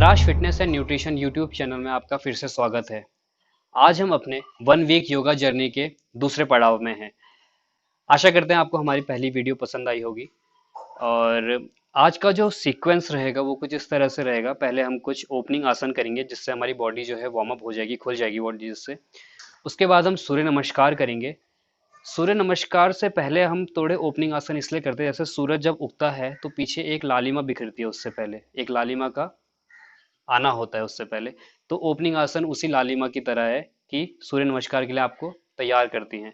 Kailash fitness and nutrition YouTube channel में आपका फिर से स्वागत है। आज हम अपने 1 वीक योगा जर्नी के दूसरे पड़ाव में हैं। आशा करते हैं आपको हमारी पहली वीडियो पसंद आई होगी। और आज का जो सीक्वेंस रहेगा वो कुछ इस तरह से रहेगा। पहले हम कुछ ओपनिंग आसन करेंगे जिससे हमारी बॉडी जो है वार्म अप हो जाएगी, खुल जाएगी बॉडी जिससे। उसके बाद हम सूर्य नमस्कार करेंगे। सूर्य नमस्कार से पहले हम थोड़े ओपनिंग आसन इसलिए करते हैं, जैसे सूरज जब उगता है तो पीछे एक लालिमा बिखरती है, उससे पहले एक लालिमा का आना होता है उससे पहले। तो ओपनिंग आसन उसी लालिमा की तरह है कि सूर्य नमस्कार के लिए आपको तैयार करती हैं।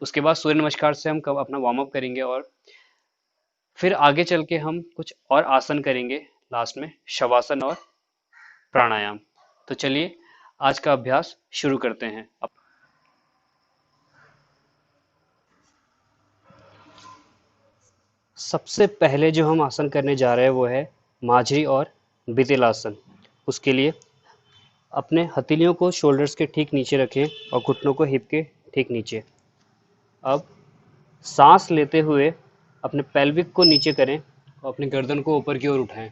उसके बाद सूर्य नमस्कार से हम कब अपना वार्म अप करेंगे और फिर आगे चल के हम कुछ और आसन करेंगे, लास्ट में शवासन और प्राणायाम। तो चलिए आज का अभ्यास शुरू करते हैं। अब सबसे पहले जो हम आसन करने जा रहे हैं वो है माझी और बितिल आसन। उसके लिए अपने हथेलियों को शोल्डर्स के ठीक नीचे रखें और घुटनों को हिप के ठीक नीचे। अब सांस लेते हुए अपने पेल्विक को नीचे करें और अपनी गर्दन को ऊपर की ओर उठाएं।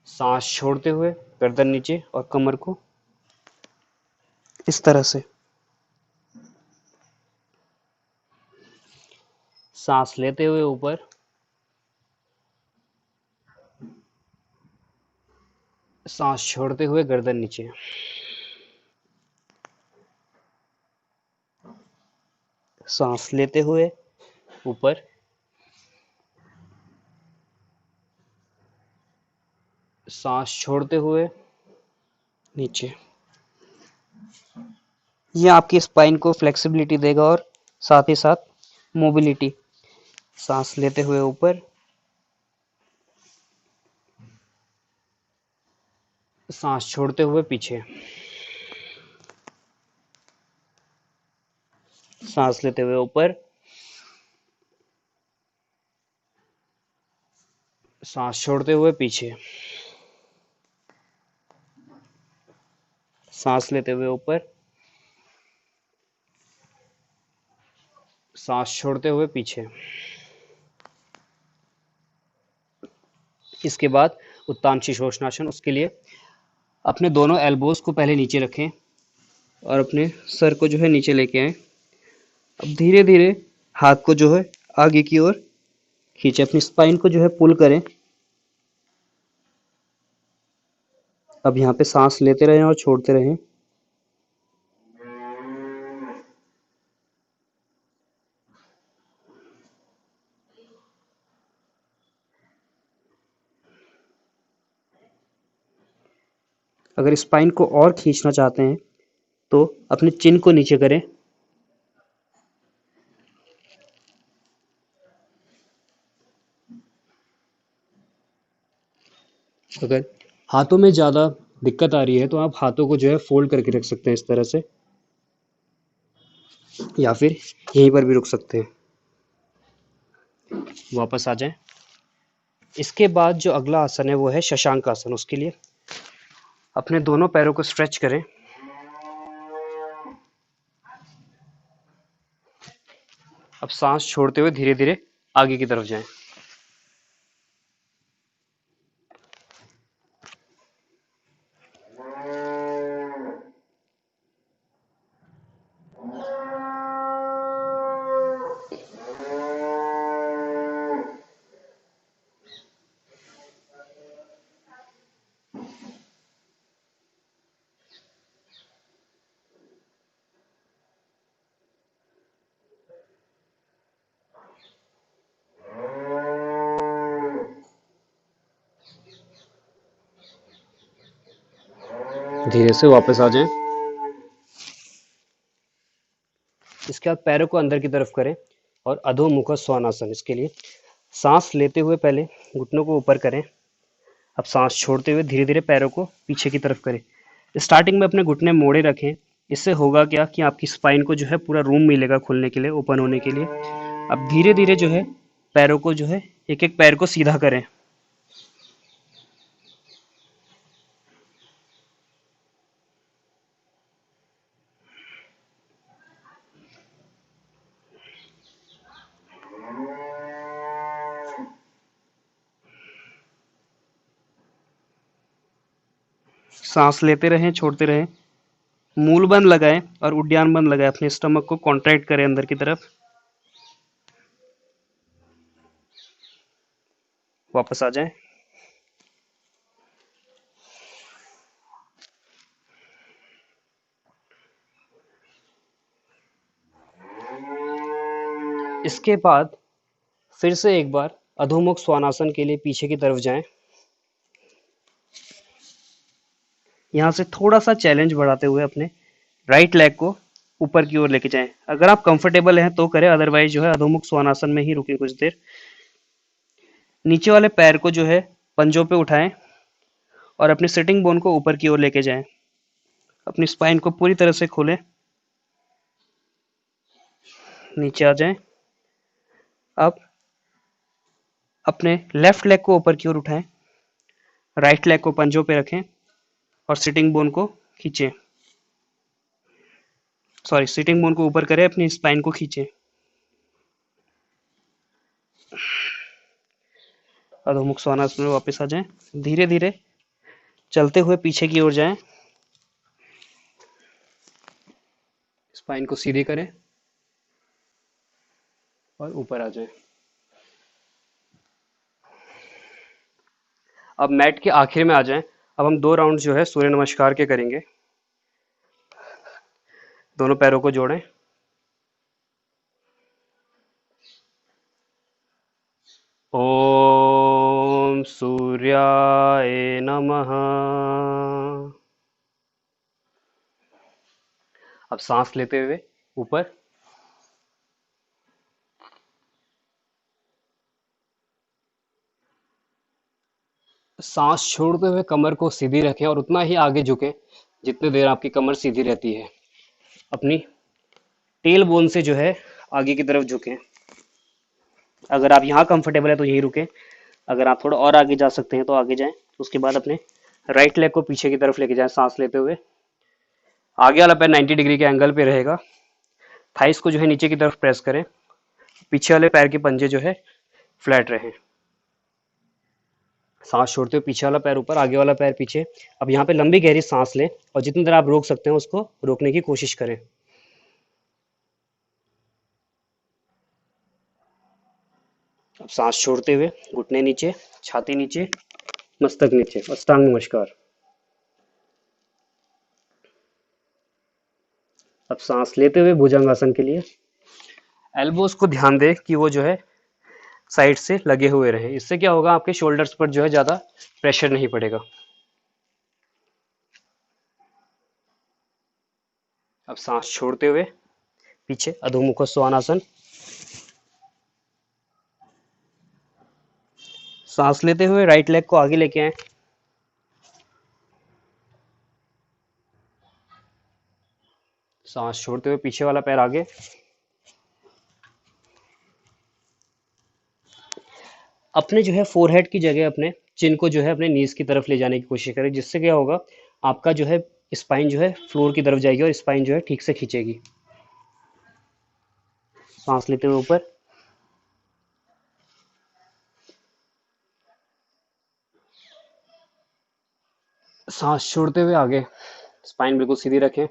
सांस छोड़ते हुए गर्दन नीचे और कमर को इस तरह से। सांस लेते हुए ऊपर, सांस छोड़ते हुए गर्दन नीचे। सांस लेते हुए ऊपर, सांस छोड़ते हुए नीचे। ये आपकी स्पाइन को फ्लेक्सिबिलिटी देगा और साथ ही साथ मोबिलिटी। सांस लेते हुए ऊपर, सांस छोड़ते हुए पीछे। सांस लेते हुए ऊपर, सांस छोड़ते हुए पीछे। सांस लेते हुए ऊपर, सांस छोड़ते हुए पीछे। इसके बाद उत्तान शीर्षासन। उसके लिए अपने दोनों एल्बोज को पहले नीचे रखें और अपने सर को जो है नीचे लेके आए। अब धीरे धीरे हाथ को जो है आगे की ओर खींचे, अपनी स्पाइन को जो है पुल करें। अब यहाँ पे सांस लेते रहें और छोड़ते रहें। अगर स्पाइन को और खींचना चाहते हैं तो अपने चिन को नीचे करें। अगर हाथों में ज़्यादा दिक्कत आ रही है तो आप हाथों को जो है फोल्ड करके रख सकते हैं इस तरह से, या फिर यहीं पर भी रुक सकते हैं। वापस आ जाएं। इसके बाद जो अगला आसन है वो है शशांक आसन। उसके लिए अपने दोनों पैरों को स्ट्रेच करें। अब सांस छोड़ते हुए धीरे धीरे आगे की तरफ जाएं। धीरे से वापस आ जाएं। इसके बाद पैरों को अंदर की तरफ करें और अधोमुख स्वानासन। इसके लिए सांस लेते हुए पहले घुटनों को ऊपर करें। अब सांस छोड़ते हुए धीरे धीरे पैरों को पीछे की तरफ करें। स्टार्टिंग में अपने घुटने मोड़े रखें। इससे होगा क्या कि आपकी स्पाइन को जो है पूरा रूम मिलेगा खुलने के लिए, ओपन होने के लिए। अब धीरे धीरे जो है पैरों को जो है एक एक पैर को सीधा करें। सांस लेते रहें, छोड़ते रहें। मूल बंद लगाएं और उद्यान बंद लगाएं। अपने स्टमक को कॉन्ट्रैक्ट करें अंदर की तरफ। वापस आ जाएं। इसके बाद फिर से एक बार अधोमुख श्वानासन के लिए पीछे की तरफ जाएं। यहाँ से थोड़ा सा चैलेंज बढ़ाते हुए अपने राइट लेग को ऊपर की ओर लेके जाएं। अगर आप कंफर्टेबल हैं तो करें, अदरवाइज जो है अधोमुख श्वानासन में ही रुकें कुछ देर। नीचे वाले पैर को जो है पंजों पे उठाएं और अपनी सिटिंग बोन को ऊपर की ओर लेके जाएं। अपनी स्पाइन को पूरी तरह से खोलें। नीचे आ जाएं। अब अपने लेफ्ट लेग को ऊपर की ओर उठाएं, राइट लेग को पंजों पे रखें और सिटिंग बोन को खींचें। सिटिंग बोन को ऊपर करें, अपनी स्पाइन को खींचें। अधोमुख श्वानासन में वापस आ जाएं। धीरे धीरे चलते हुए पीछे की ओर जाएं। स्पाइन को सीधे करें और ऊपर आ जाएं। अब मैट के आखिर में आ जाएं। अब हम 2 राउंड जो है सूर्य नमस्कार के करेंगे। दोनों पैरों को जोड़ें। ओम सूर्याय नमः। अब सांस लेते हुए ऊपर, सांस छोड़ते हुए कमर को सीधी रखें और उतना ही आगे झुकें जितनी देर आपकी कमर सीधी रहती है। अपनी टेल बोन से जो है आगे की तरफ झुकें। अगर आप यहाँ कंफर्टेबल है तो यहीं रुकें। अगर आप थोड़ा और आगे जा सकते हैं तो आगे जाएं। उसके बाद अपने राइट लेग को पीछे की तरफ लेके जाएं सांस लेते हुए। आगे वाला पैर 90 डिग्री के एंगल पे रहेगा। थाइस को जो है नीचे की तरफ प्रेस करें। पीछे वाले पैर के पंजे जो है फ्लैट रहें। सांस छोड़ते हुए पीछे वाला पैर ऊपर, आगे वाला पैर पीछे। अब यहाँ पे लंबी गहरी सांस लें और जितनी देर आप रोक सकते हैं उसको रोकने की कोशिश करें। अब सांस छोड़ते हुए घुटने नीचे, छाती नीचे, मस्तक नीचे, अष्टांग नमस्कार। अब सांस लेते हुए भुजंगासन के लिए एल्बोज को ध्यान दें कि वो जो है साइड से लगे हुए रहे। इससे क्या होगा, आपके शोल्डर्स पर जो है ज्यादा प्रेशर नहीं पड़ेगा। अब सांस छोड़ते हुए पीछे अधोमुख श्वानासन। सांस लेते हुए राइट लेग को आगे लेके आए। सांस छोड़ते हुए पीछे वाला पैर आगे। अपने जो है फोरहेड की जगह अपने चिन को जो है अपने नीज की तरफ ले जाने की कोशिश करें, जिससे क्या होगा, आपका जो है स्पाइन जो है फ्लोर की तरफ जाएगी और स्पाइन जो है ठीक से खींचेगी। सांस लेते हुए ऊपर, सांस छोड़ते हुए आगे। स्पाइन बिल्कुल सीधी रखें।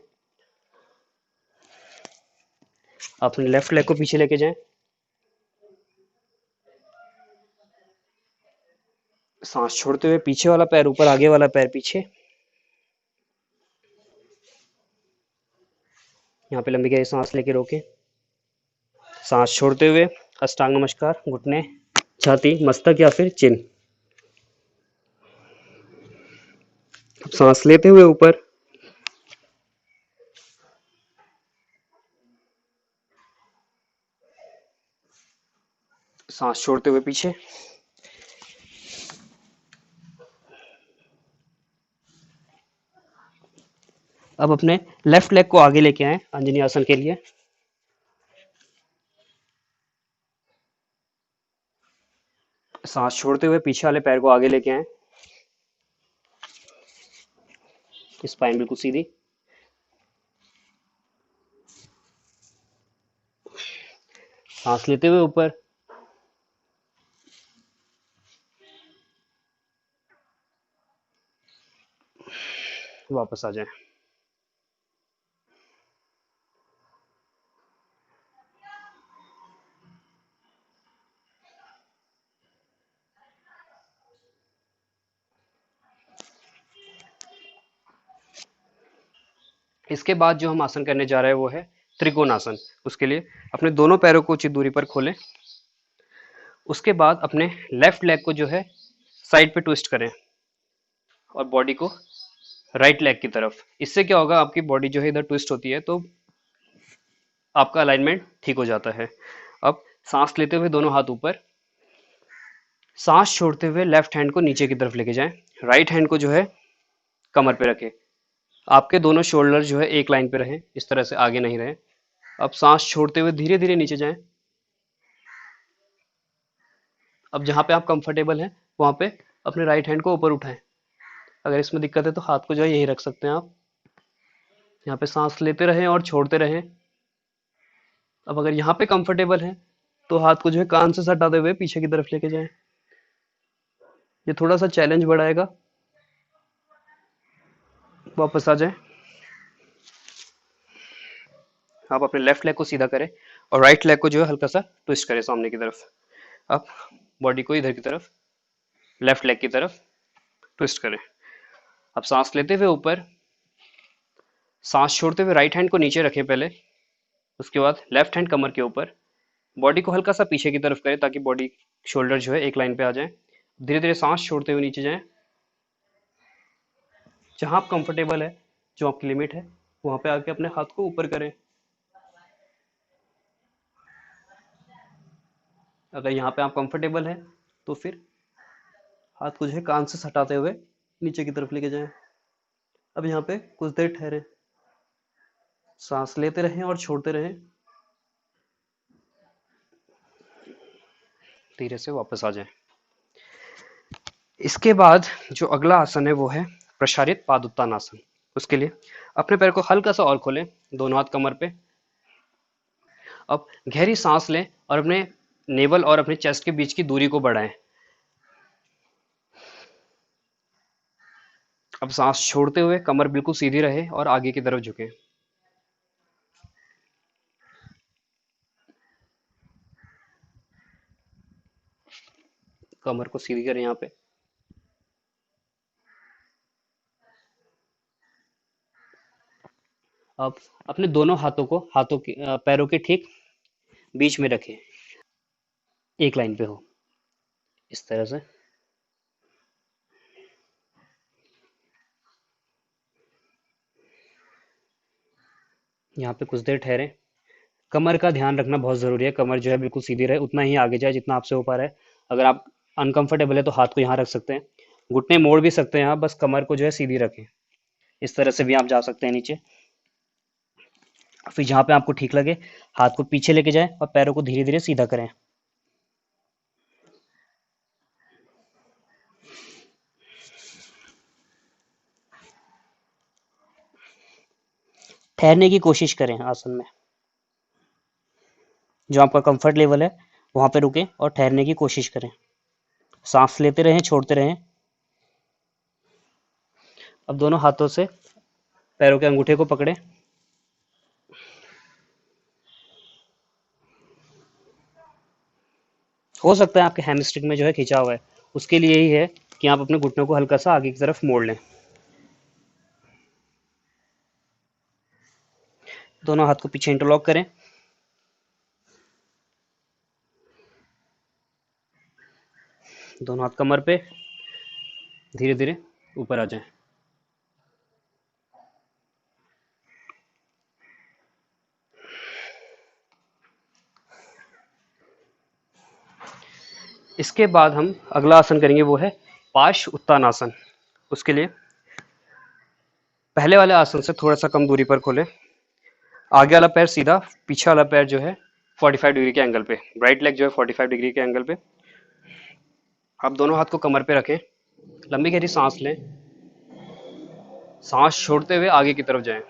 अपने लेफ्ट लेग को पीछे लेके जाएं। सांस छोड़ते हुए पीछे वाला पैर ऊपर, आगे वाला पैर पीछे। यहाँ पे लंबी गहरी सांस लेके रोकें। सांस छोड़ते हुए अष्टांग नमस्कार, घुटने, छाती, मस्तक या फिर चिन। सांस लेते हुए ऊपर, सांस छोड़ते हुए पीछे। अब अपने लेफ्ट लेग को आगे लेके आए अंजनी आसन के लिए। सांस छोड़ते हुए पीछे वाले पैर को आगे लेके आए। स्पाइन बिल्कुल सीधी। सांस लेते हुए ऊपर, वापस आ जाएं। इसके बाद जो हम आसन करने जा रहे हैं वो है त्रिकोणासन। उसके लिए अपने दोनों पैरों को उचित दूरी पर खोलें। उसके बाद अपने लेफ्ट लेग को जो है साइड पे ट्विस्ट करें और बॉडी को राइट लेग की तरफ। इससे क्या होगा, आपकी बॉडी जो है इधर ट्विस्ट होती है तो आपका अलाइनमेंट ठीक हो जाता है। अब सांस लेते हुए दोनों हाथ ऊपर, सांस छोड़ते हुए लेफ्ट हैंड को नीचे की तरफ लेके जाएं। राइट हैंड को जो है कमर पे रखें। आपके दोनों शोल्डर जो है एक लाइन पे रहें, इस तरह से आगे नहीं रहें। अब सांस छोड़ते हुए धीरे धीरे नीचे जाएं। अब जहां पे आप कंफर्टेबल हैं वहां पे अपने राइट हैंड को ऊपर उठाएं। अगर इसमें दिक्कत है तो हाथ को जो है यही रख सकते हैं आप। यहाँ पे सांस लेते रहें और छोड़ते रहें। अब अगर यहाँ पे कंफर्टेबल है तो हाथ को जो है कान से सटाते हुए पीछे की तरफ लेके जाएं। ये थोड़ा सा चैलेंज बढ़ाएगा। वापस आ जाएं। आप अपने लेफ्ट लेग को सीधा करें और राइट लेग को जो है हल्का सा ट्विस्ट करें सामने की तरफ। अब बॉडी को इधर की तरफ, लेफ्ट लेग की तरफ ट्विस्ट करें। अब सांस लेते हुए ऊपर, सांस छोड़ते हुए राइट हैंड को नीचे रखें पहले। उसके बाद लेफ्ट हैंड कमर के ऊपर, बॉडी को हल्का सा पीछे की तरफ करें ताकि बॉडी शोल्डर जो है एक लाइन पे आ जाए। धीरे धीरे सांस छोड़ते हुए नीचे जाएं। जहां आप कंफर्टेबल है, जो आपकी लिमिट है, वहां पे आके अपने हाथ को ऊपर करें। अगर यहाँ पे आप कंफर्टेबल है तो फिर हाथ को जो है कान से सटाते हुए नीचे की तरफ लेके जाएं। अब यहाँ पे कुछ देर ठहरे, सांस लेते रहें और छोड़ते रहें। धीरे से वापस आ जाएं। इसके बाद जो अगला आसन है वो है प्रसारित पादुत्तानासन। उसके लिए अपने पैर को हल्का सा और खोलें, दोनों हाथ कमर पे। अब गहरी सांस लें और अपने नेवल और अपने चेस्ट के बीच की दूरी को बढ़ाएं। अब सांस छोड़ते हुए कमर बिल्कुल सीधी रहे और आगे की तरफ झुके। कमर को सीधी करें यहाँ पे। अब अपने दोनों हाथों को पैरों के ठीक बीच में रखें, एक लाइन पे हो, इस तरह से। यहाँ पे कुछ देर ठहरे। कमर का ध्यान रखना बहुत जरूरी है, कमर जो है बिल्कुल सीधी रहे, उतना ही आगे जाए जितना आपसे हो पा रहा है। अगर आप अनकंफर्टेबल है तो हाथ को यहाँ रख सकते हैं, घुटने मोड़ भी सकते हैं आप, बस कमर को जो है सीधी रखें। इस तरह से भी आप जा सकते हैं नीचे। फिर जहाँ पे आपको ठीक लगे हाथ को पीछे लेके जाएं और पैरों को धीरे धीरे सीधा करें। ठहरने की कोशिश करें आसन में, जो आपका कंफर्ट लेवल है वहां पे रुकें और ठहरने की कोशिश करें। सांस लेते रहें, छोड़ते रहें। अब दोनों हाथों से पैरों के अंगूठे को पकड़ें। हो सकता है आपके हैमस्ट्रिंग में जो है खिंचा हुआ है, उसके लिए यही है कि आप अपने घुटनों को हल्का सा आगे की तरफ मोड़ लें। दोनों हाथ को पीछे इंटरलॉक करें। दोनों हाथ कमर पे, धीरे धीरे ऊपर आ जाएं। इसके बाद हम अगला आसन करेंगे वो है पार्श्व उत्तानासन। उसके लिए पहले वाले आसन से थोड़ा सा कम दूरी पर खोलें। आगे वाला पैर सीधा, पीछे वाला पैर जो है 45 डिग्री के एंगल पे, राइट लेग जो है 45 डिग्री के एंगल पे। आप दोनों हाथ को कमर पे रखें, लंबी गहरी सांस लें, सांस छोड़ते हुए आगे की तरफ जाएं।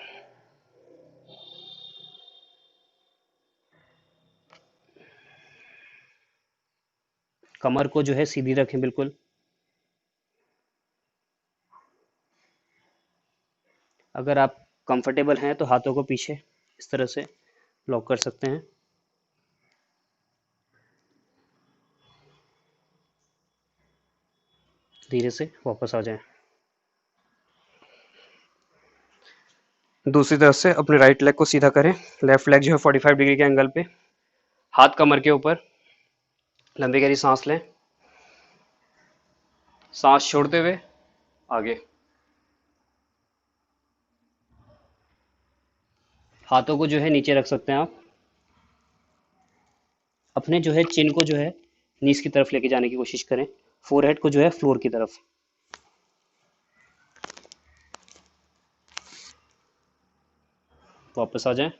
कमर को जो है सीधी रखें बिल्कुल। अगर आप कंफर्टेबल हैं तो हाथों को पीछे इस तरह से लॉक कर सकते हैं। धीरे से वापस आ जाएं। दूसरी तरफ से अपने राइट लेग को सीधा करें। लेफ्ट लेग जो है 45 डिग्री के एंगल पे, हाथ कमर के ऊपर, लंबी गहरी सांस लें, सांस छोड़ते हुए आगे। हाथों को जो है नीचे रख सकते हैं आप। अपने जो है चिन को जो है नीज की तरफ लेके जाने की कोशिश करें, फोरहेड को जो है फ्लोर की तरफ। वापस आ जाएं।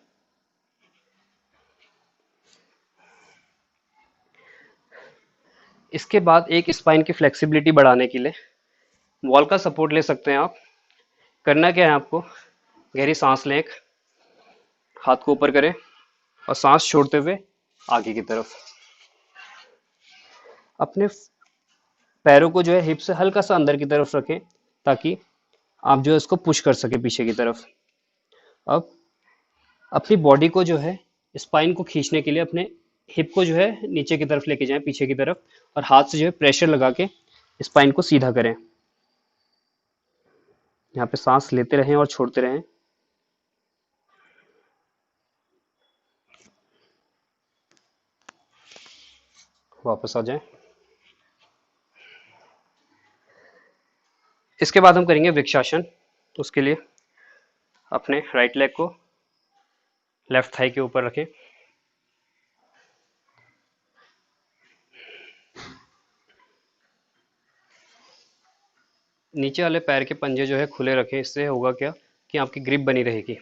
इसके बाद एक स्पाइन की फ्लेक्सिबिलिटी बढ़ाने के लिए वॉल का सपोर्ट ले सकते हैं आप। करना क्या है आपको, गहरी सांस लें, हाथ को ऊपर करें और सांस छोड़ते हुए आगे की तरफ। अपने पैरों को जो है हिप से हल्का सा अंदर की तरफ रखें ताकि आप जो है इसको पुश कर सके पीछे की तरफ। अब अपनी बॉडी को जो है स्पाइन को खींचने के लिए अपने हिप को जो है नीचे की तरफ लेके जाएं, पीछे की तरफ, और हाथ से जो है प्रेशर लगा के स्पाइन को सीधा करें। यहाँ पे सांस लेते रहें और छोड़ते रहें। वापस आ जाएं। इसके बाद हम करेंगे वृक्षासन। उसके लिए अपने राइट लेग को लेफ्ट थाई के ऊपर रखें, नीचे वाले पैर के पंजे जो है खुले रखें। इससे होगा क्या कि आपकी ग्रिप बनी रहेगी।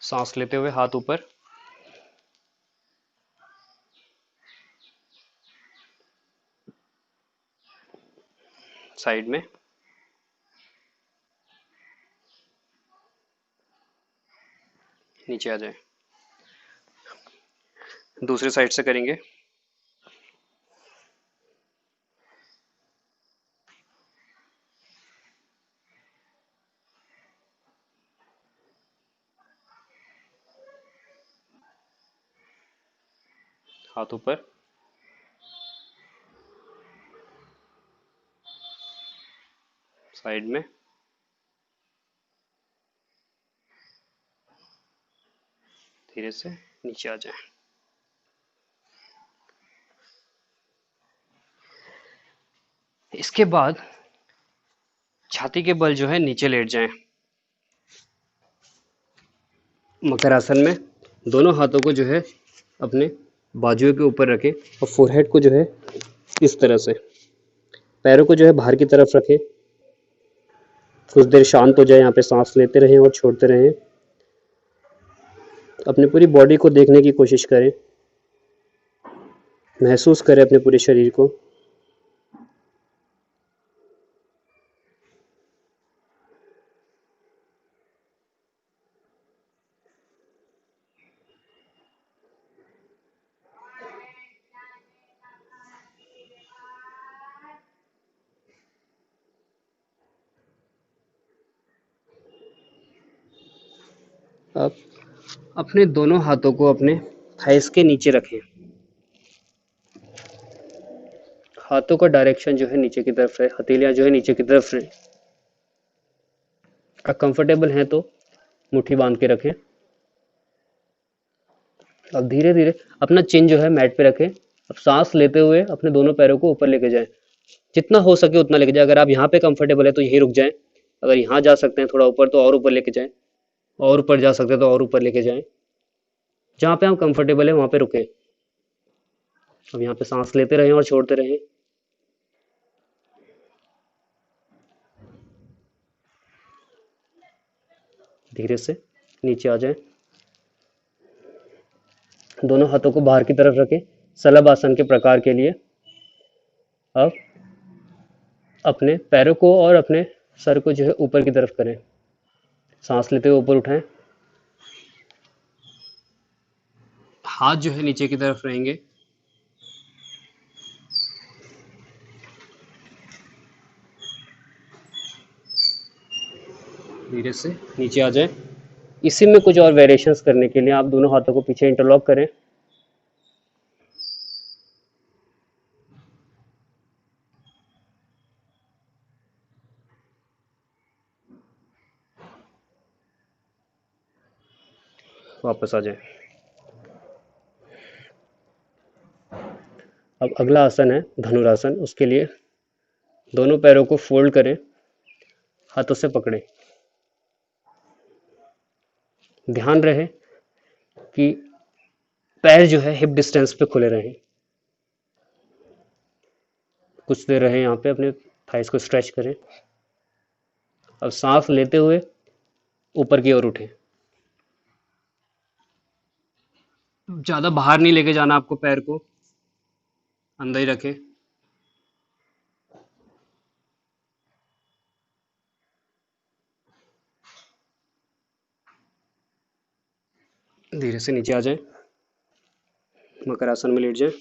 सांस लेते हुए हाथ ऊपर, साइड में, नीचे आ जाए। दूसरी साइड से करेंगे। हाथ ऊपर, साइड में, धीरे से नीचे आ जाए। इसके बाद छाती के बल जो है नीचे लेट जाएं। मकर आसन में दोनों हाथों को जो है अपने बाजुओं के ऊपर रखें और फोरहेड को जो है इस तरह से, पैरों को जो है बाहर की तरफ रखें। कुछ देर शांत हो जाए, यहाँ पे सांस लेते रहें और छोड़ते रहें। अपनी पूरी बॉडी को देखने की कोशिश करें, महसूस करें अपने पूरे शरीर को। अब अपने दोनों हाथों को अपने थाइस के नीचे रखें। हाथों का डायरेक्शन जो है नीचे की तरफ रहे, हथेलियां जो है नीचे की तरफ रहे। अगर कंफर्टेबल हैं तो मुट्ठी बांध के रखें। अब धीरे धीरे अपना चिन जो है मैट पे रखें। अब सांस लेते हुए अपने दोनों पैरों को ऊपर लेके जाएं, जितना हो सके उतना लेके जाएं। अगर आप यहाँ पे कंफर्टेबल है तो यहीं रुक जाएं। अगर यहाँ जा सकते हैं थोड़ा ऊपर तो और ऊपर लेके जाएं, और ऊपर जा सकते हैं तो और ऊपर लेके जाएं। जहाँ पे हम कंफर्टेबल है वहाँ पे रुकें। अब यहाँ पे सांस लेते रहें और छोड़ते रहें। धीरे से नीचे आ जाएं। दोनों हाथों को बाहर की तरफ रखें शलभ आसन के प्रकार के लिए। अब अपने पैरों को और अपने सर को जो है ऊपर की तरफ करें। सांस लेते हुए ऊपर उठाएं। हाथ जो है नीचे की तरफ रहेंगे। धीरे से नीचे आ जाए। इसी में कुछ और वेरिएशंस करने के लिए आप दोनों हाथों को पीछे इंटरलॉक करें। वापस आ जाए। अब अगला आसन है धनुरासन। उसके लिए दोनों पैरों को फोल्ड करें, हाथों से पकड़ें। ध्यान रहे कि पैर जो है हिप डिस्टेंस पे खुले रहें। कुछ देर रहे यहाँ पे, अपने थाइस को स्ट्रेच करें। अब सांस लेते हुए ऊपर की ओर उठें। ज़्यादा बाहर नहीं लेके जाना आपको, पैर को अंदर ही रखें। धीरे से नीचे आ जाए, मकरासन में लेट जाए।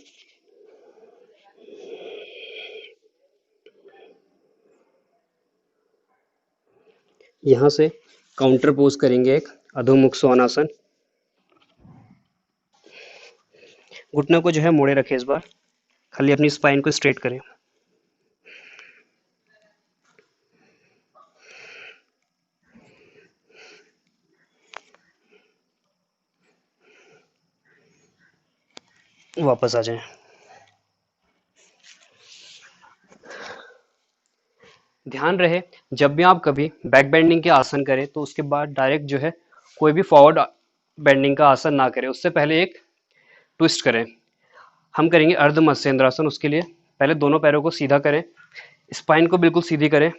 यहाँ से काउंटर पोज करेंगे, एक अधोमुख स्वानासन। घुटनों को जो है मोड़े रखें, इस बार खाली अपनी स्पाइन को स्ट्रेट करें। वापस आ जाएं। ध्यान रहे, जब भी आप कभी बैक बेंडिंग के आसन करें तो उसके बाद डायरेक्ट जो है कोई भी फॉरवर्ड बेंडिंग का आसन ना करें, उससे पहले एक ट्विस्ट करें। हम करेंगे अर्ध मत्स्येंद्रासन। उसके लिए पहले दोनों पैरों को सीधा करें, स्पाइन को बिल्कुल सीधी करें,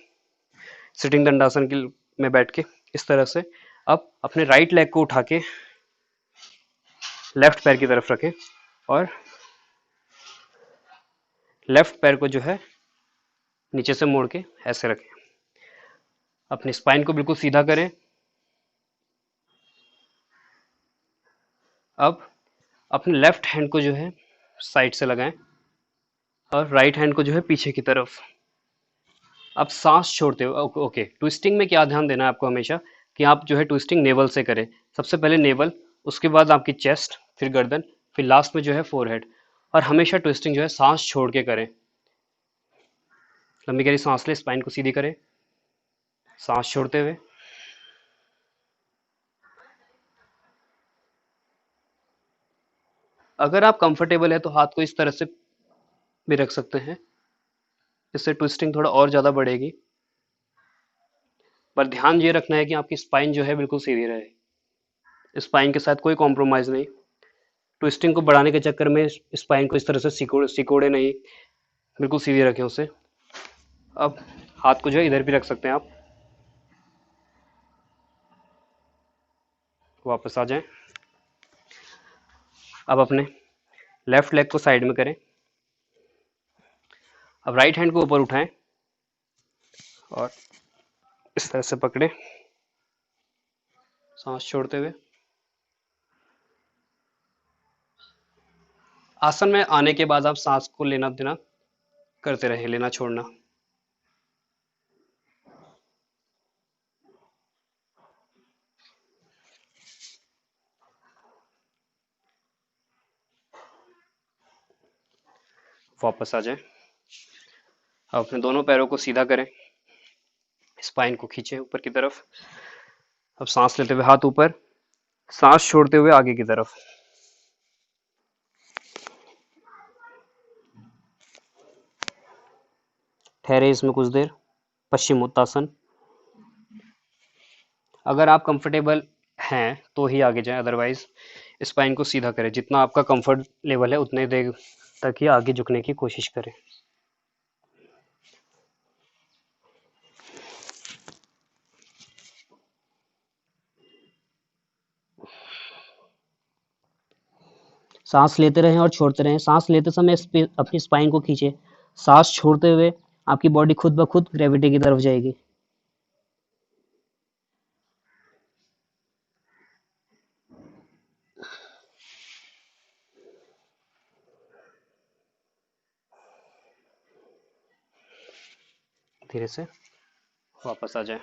सिटिंग दंडासन के में बैठ के इस तरह से। अब अपने राइट लेग को उठा के लेफ्ट पैर की तरफ रखें और लेफ्ट पैर को जो है नीचे से मोड़ के ऐसे रखें। अपनी स्पाइन को बिल्कुल सीधा करें। अब अपने लेफ्ट हैंड को जो है साइड से लगाएं और राइट हैंड को जो है पीछे की तरफ। अब सांस छोड़ते हुए ओके, ट्विस्टिंग में क्या ध्यान देना है आपको हमेशा कि आप जो है ट्विस्टिंग नेवल से करें। सबसे पहले नेवल, उसके बाद आपकी चेस्ट, फिर गर्दन, फिर लास्ट में जो है फोरहेड। और हमेशा ट्विस्टिंग जो है सांस छोड़ के करें। लंबी गहरी सांस लें, स्पाइन को सीधी करें, सांस छोड़ते हुए। अगर आप कंफर्टेबल है तो हाथ को इस तरह से भी रख सकते हैं, इससे ट्विस्टिंग थोड़ा और ज़्यादा बढ़ेगी। पर ध्यान ये रखना है कि आपकी स्पाइन जो है बिल्कुल सीधी रहे, स्पाइन के साथ कोई कॉम्प्रोमाइज़ नहीं। ट्विस्टिंग को बढ़ाने के चक्कर में स्पाइन को इस तरह से सिकोड़े नहीं, बिल्कुल सीधी रखें उसे। अब हाथ को जो है इधर भी रख सकते हैं आप। वापस आ जाएं। अब अपने लेफ्ट लेग को साइड में करें। अब राइट हैंड को ऊपर उठाएं और इस तरह से पकड़ें, सांस छोड़ते हुए। आसन में आने के बाद आप सांस को लेना देना करते रहें, लेना छोड़ना। वापस आ जाएं। अब अपने दोनों पैरों को सीधा करें, स्पाइन को खींचें ऊपर की तरफ। अब सांस लेते हुए हाथ ऊपर, सांस छोड़ते हुए आगे की तरफ। ठहरे इसमें कुछ देर। पश्चिम उत्तासन। अगर आप कंफर्टेबल हैं तो ही आगे जाएं, अदरवाइज स्पाइन को सीधा करें। जितना आपका कंफर्ट लेवल है उतने देर तक ही आगे झुकने की कोशिश करें। सांस लेते रहें और छोड़ते रहें। सांस लेते समय अपनी स्पाइन को खींचे, सांस छोड़ते हुए आपकी बॉडी खुद ब खुद ग्रेविटी की तरफ जाएगी। धीरे से वापस आ जाए।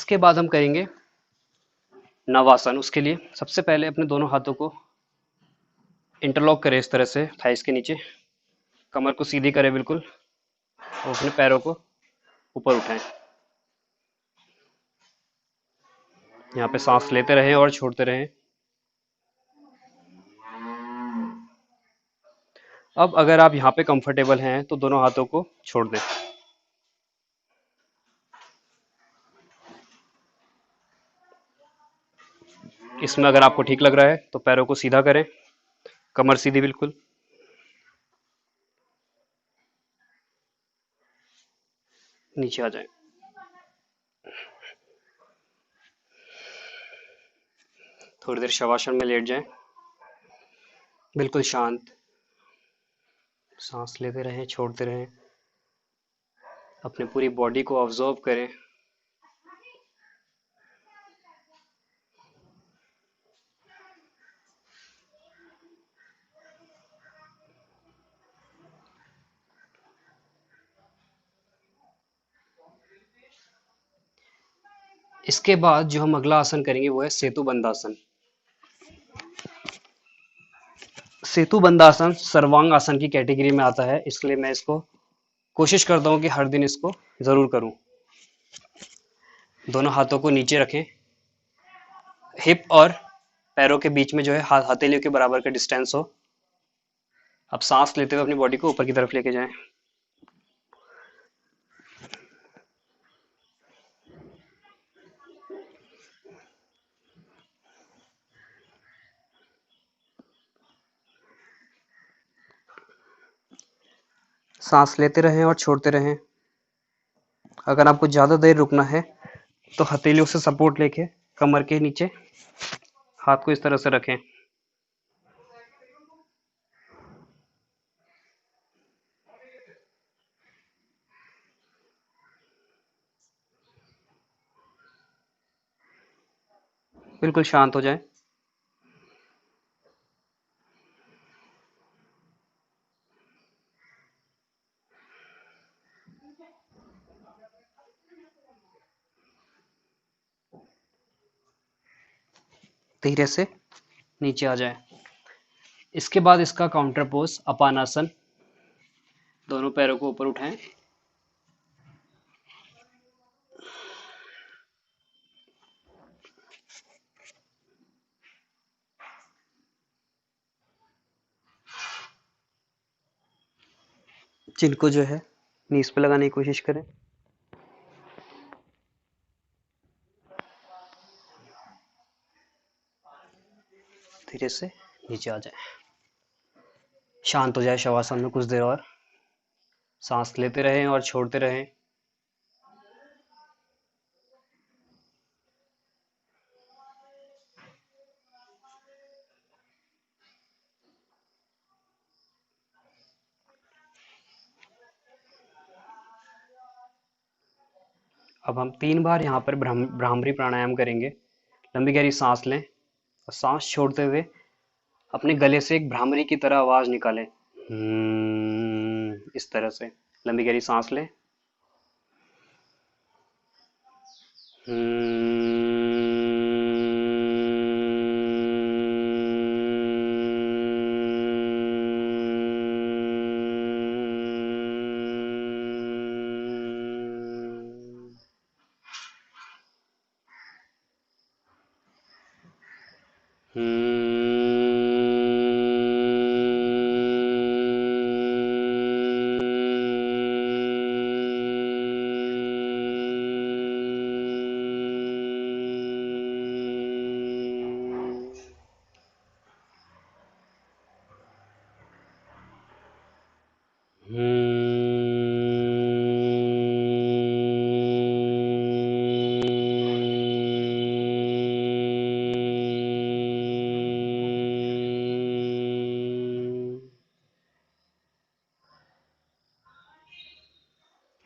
इसके बाद हम करेंगे नवासन। उसके लिए सबसे पहले अपने दोनों हाथों को इंटरलॉक करें इस तरह से थाइस के नीचे, कमर को सीधी करें बिल्कुल, और अपने पैरों को ऊपर उठाएं। यहाँ पे सांस लेते रहें और छोड़ते रहें। अब अगर आप यहाँ पे कंफर्टेबल हैं तो दोनों हाथों को छोड़ दें। इसमें अगर आपको ठीक लग रहा है तो पैरों को सीधा करें, कमर सीधी बिल्कुल। नीचे आ जाएं। थोड़ी देर शवासन में लेट जाएं, बिल्कुल शांत। सांस लेते रहें, छोड़ते रहें, अपने पूरी बॉडी को ऑब्जर्व करें। इसके बाद जो हम अगला आसन करेंगे वो है सेतु बंधासन। सेतु बंधासन सर्वांग आसन की कैटेगरी में आता है, इसलिए मैं इसको कोशिश करता हूँ कि हर दिन इसको जरूर करूँ। दोनों हाथों को नीचे रखें, हिप और पैरों के बीच में जो है हथेलियों के बराबर का डिस्टेंस हो। अब सांस लेते हुए अपनी बॉडी को ऊपर की तरफ लेके जाएं। सांस लेते रहें और छोड़ते रहें। अगर आपको ज्यादा देर रुकना है तो हथेलियों से सपोर्ट लेके कमर के नीचे हाथ को इस तरह से रखें। बिल्कुल शांत हो जाएं। धीरे से नीचे आ जाएं। इसके बाद इसका काउंटर पोज अपानासन। दोनों पैरों को ऊपर उठाएं, जिनको जो है नीज पे लगाने की कोशिश करें। धीरे से नीचे आ जाएं। शांत हो जाए शवासन में कुछ देर और। सांस लेते रहें और छोड़ते रहें। अब हम 3 बार यहाँ पर भ्रामरी प्राणायाम करेंगे। लंबी गहरी सांस लें और सांस छोड़ते हुए अपने गले से एक भ्रामरी की तरह आवाज निकालें। इस तरह से लंबी गहरी सांस लें।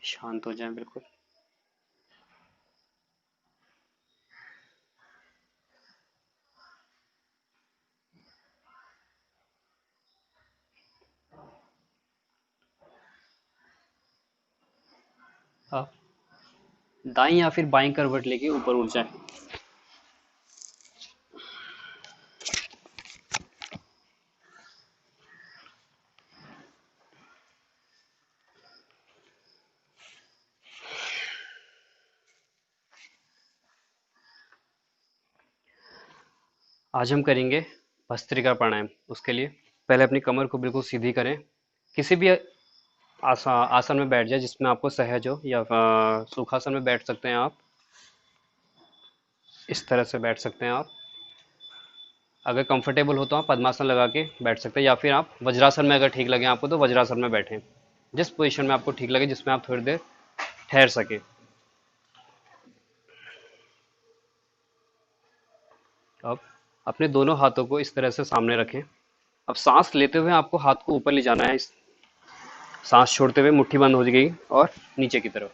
शांत हो जाएं बिल्कुल। अब दाईं या फिर बाईं करवट लेके ऊपर उठ जाए। आज हम करेंगे भस्त्रिका प्राणायाम। उसके लिए पहले अपनी कमर को बिल्कुल सीधी करें। किसी भी आसन में बैठ जाए जिसमें आपको सहज हो, या सुखासन में बैठ सकते हैं आप। इस तरह से बैठ सकते हैं आप। अगर कंफर्टेबल हो तो आप पद्मासन लगा के बैठ सकते हैं, या फिर आप वज्रासन में, अगर ठीक लगे आपको तो वज्रासन में बैठें। जिस पोजीशन में आपको ठीक लगे, जिसमें आप थोड़ी देर ठहर सके। अब अपने दोनों हाथों को इस तरह से सामने रखें। अब सांस लेते हुए आपको हाथ को ऊपर ले जाना है। इस सांस छोड़ते हुए मुट्ठी बंद हो गई और नीचे की तरफ।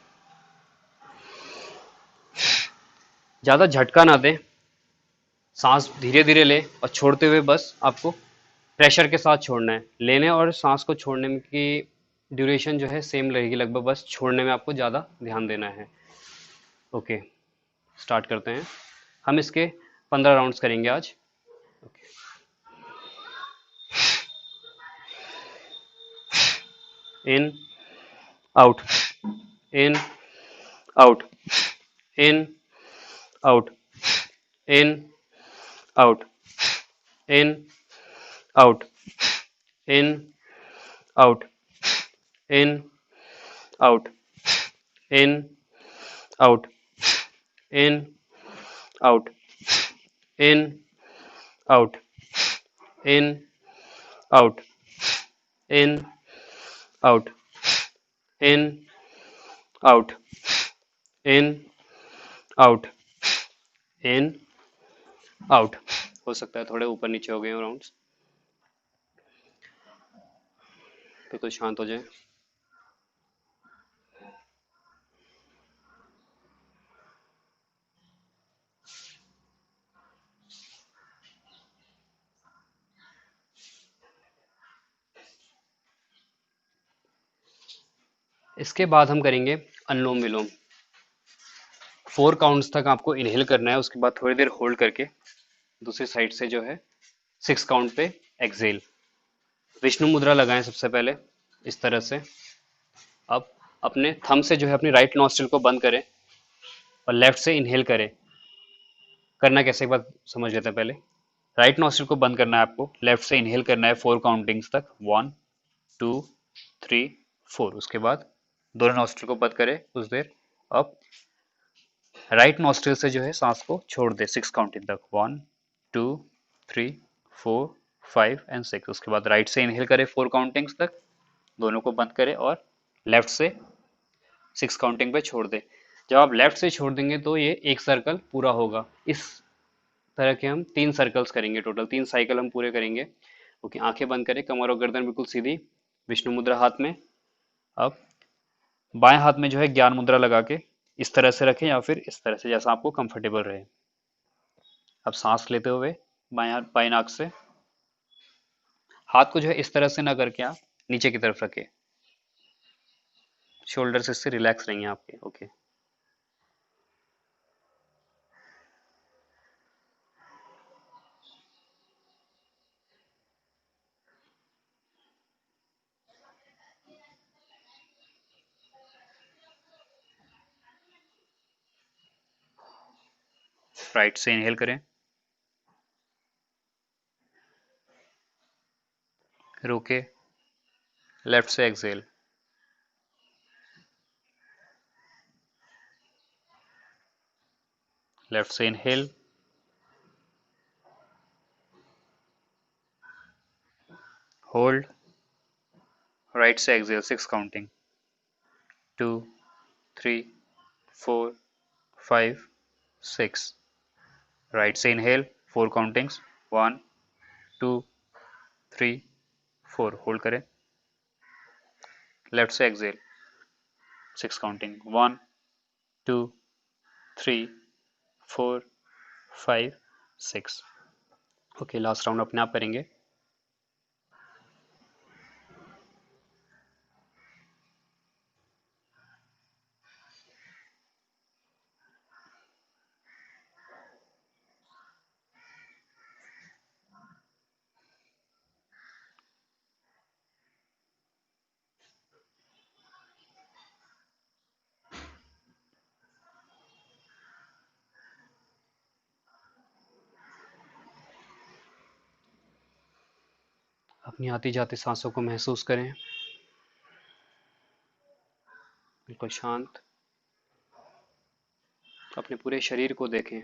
ज्यादा झटका ना दें। सांस धीरे धीरे ले और छोड़ते हुए बस आपको प्रेशर के साथ छोड़ना है। लेने और सांस को छोड़ने में की ड्यूरेशन जो है सेम रहेगी लगभग, बस छोड़ने में आपको ज़्यादा ध्यान देना है। ओके, स्टार्ट करते हैं। हम इसके 15 राउंड्स करेंगे आज। इन, आउट, इन, आउट, इन, आउट, इन, आउट, इन, आउट, इन, आउट, इन, आउट, इन, आउट, इन, आउट, इन, आउट, इन, आउट, इन, आउट, इन, आउट, इन, आउट, इन, आउट। हो सकता है थोड़े ऊपर नीचे हो गए राउंड्स, तो शांत हो जाए। इसके बाद हम करेंगे अनुलोम विलोम। 4 काउंट्स तक आपको इनहेल करना है, उसके बाद थोड़ी देर होल्ड करके दूसरी साइड से जो है 6 काउंट पे एक्सेल। विष्णु मुद्रा लगाएं सबसे पहले, इस तरह से। अब अपने थंब से जो है अपनी राइट नॉस्ट्रिल को बंद करें और लेफ्ट से इनहेल करें। करना कैसे, एक बार समझ लेते हैं पहले। राइट नॉस्ट्रिल को बंद करना है आपको, लेफ्ट से इनहेल करना है 4 काउंटिंग्स तक। 1, 2, 3, 4। उसके बाद दोनों नॉस्ट्रिल को बंद करें कुछ देर। अब राइट नॉस्ट्रिल से जो है सांस को छोड़ दे 6 काउंटिंग तक। 1, 2, 3, 4, 5 एंड 6। उसके बाद राइट से इनहेल करें 4 काउंटिंग्स तक, दोनों को बंद करें और लेफ्ट से 6 काउंटिंग पे छोड़ दे। जब आप लेफ्ट से छोड़ देंगे तो ये एक सर्कल पूरा होगा। इस तरह के हम 3 सर्कल्स करेंगे, टोटल 3 साइकिल हम पूरे करेंगे। ओके, आंखें बंद करें, कमर और गर्दन बिल्कुल सीधी, विष्णु मुद्रा हाथ में। अब बाएं हाथ में जो है ज्ञान मुद्रा लगा के इस तरह से रखें, या फिर इस तरह से, जैसा आपको कंफर्टेबल रहे। अब सांस लेते हुए बाएं नाक से हाथ को जो है इस तरह से ना करके आप नीचे की तरफ रखें। शोल्डर्स इससे रिलैक्स रहेंगे आपके। ओके, राइट से इनहेल करें, रोके, लेफ्ट से एक्सेल। लेफ्ट से इनहेल, होल्ड, राइट से एक्सेल 6 काउंटिंग। 2, 3, 4, 5, 6। राइट से इनहेल 4 काउंटिंग्स। 1, 2, 3, 4। होल्ड करें, लेफ्ट से exhale 6 counting. 1, 2, 3, 4, 5, 6। Okay, last round अपने आप करेंगे। अपनी आती जाती सांसों को महसूस करें, बिल्कुल शांत। अपने पूरे शरीर को देखें।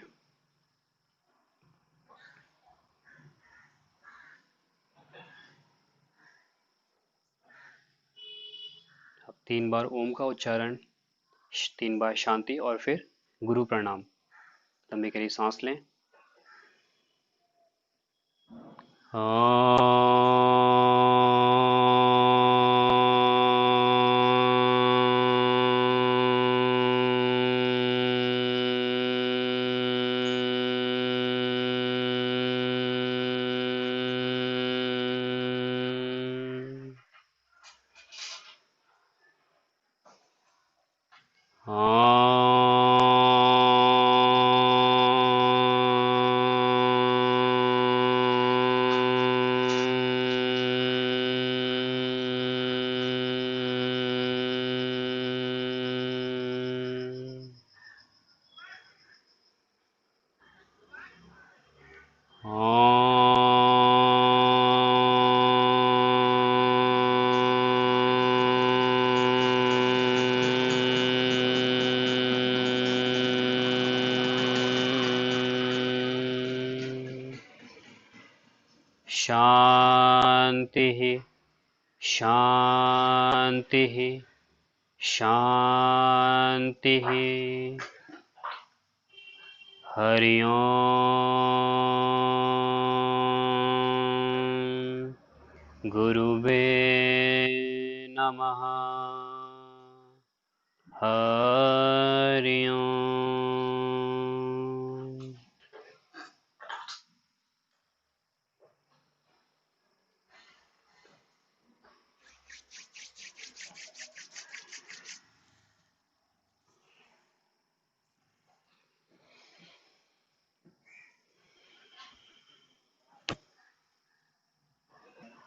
अब 3 बार ओम का उच्चारण, 3 बार शांति और फिर गुरु प्रणाम। लंबी गहरी सांस लें। शांतिः शांतिः शांतिः। हरि ओम। गुरुवे नमः। हरि ओम।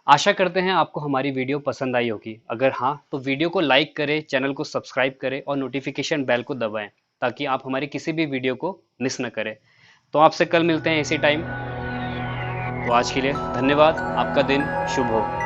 आशा करते हैं आपको हमारी वीडियो पसंद आई होगी। अगर हाँ तो वीडियो को लाइक करें, चैनल को सब्सक्राइब करें और नोटिफिकेशन बेल को दबाएं ताकि आप हमारी किसी भी वीडियो को मिस न करें। तो आपसे कल मिलते हैं इसी टाइम। तो आज के लिए धन्यवाद। आपका दिन शुभ हो।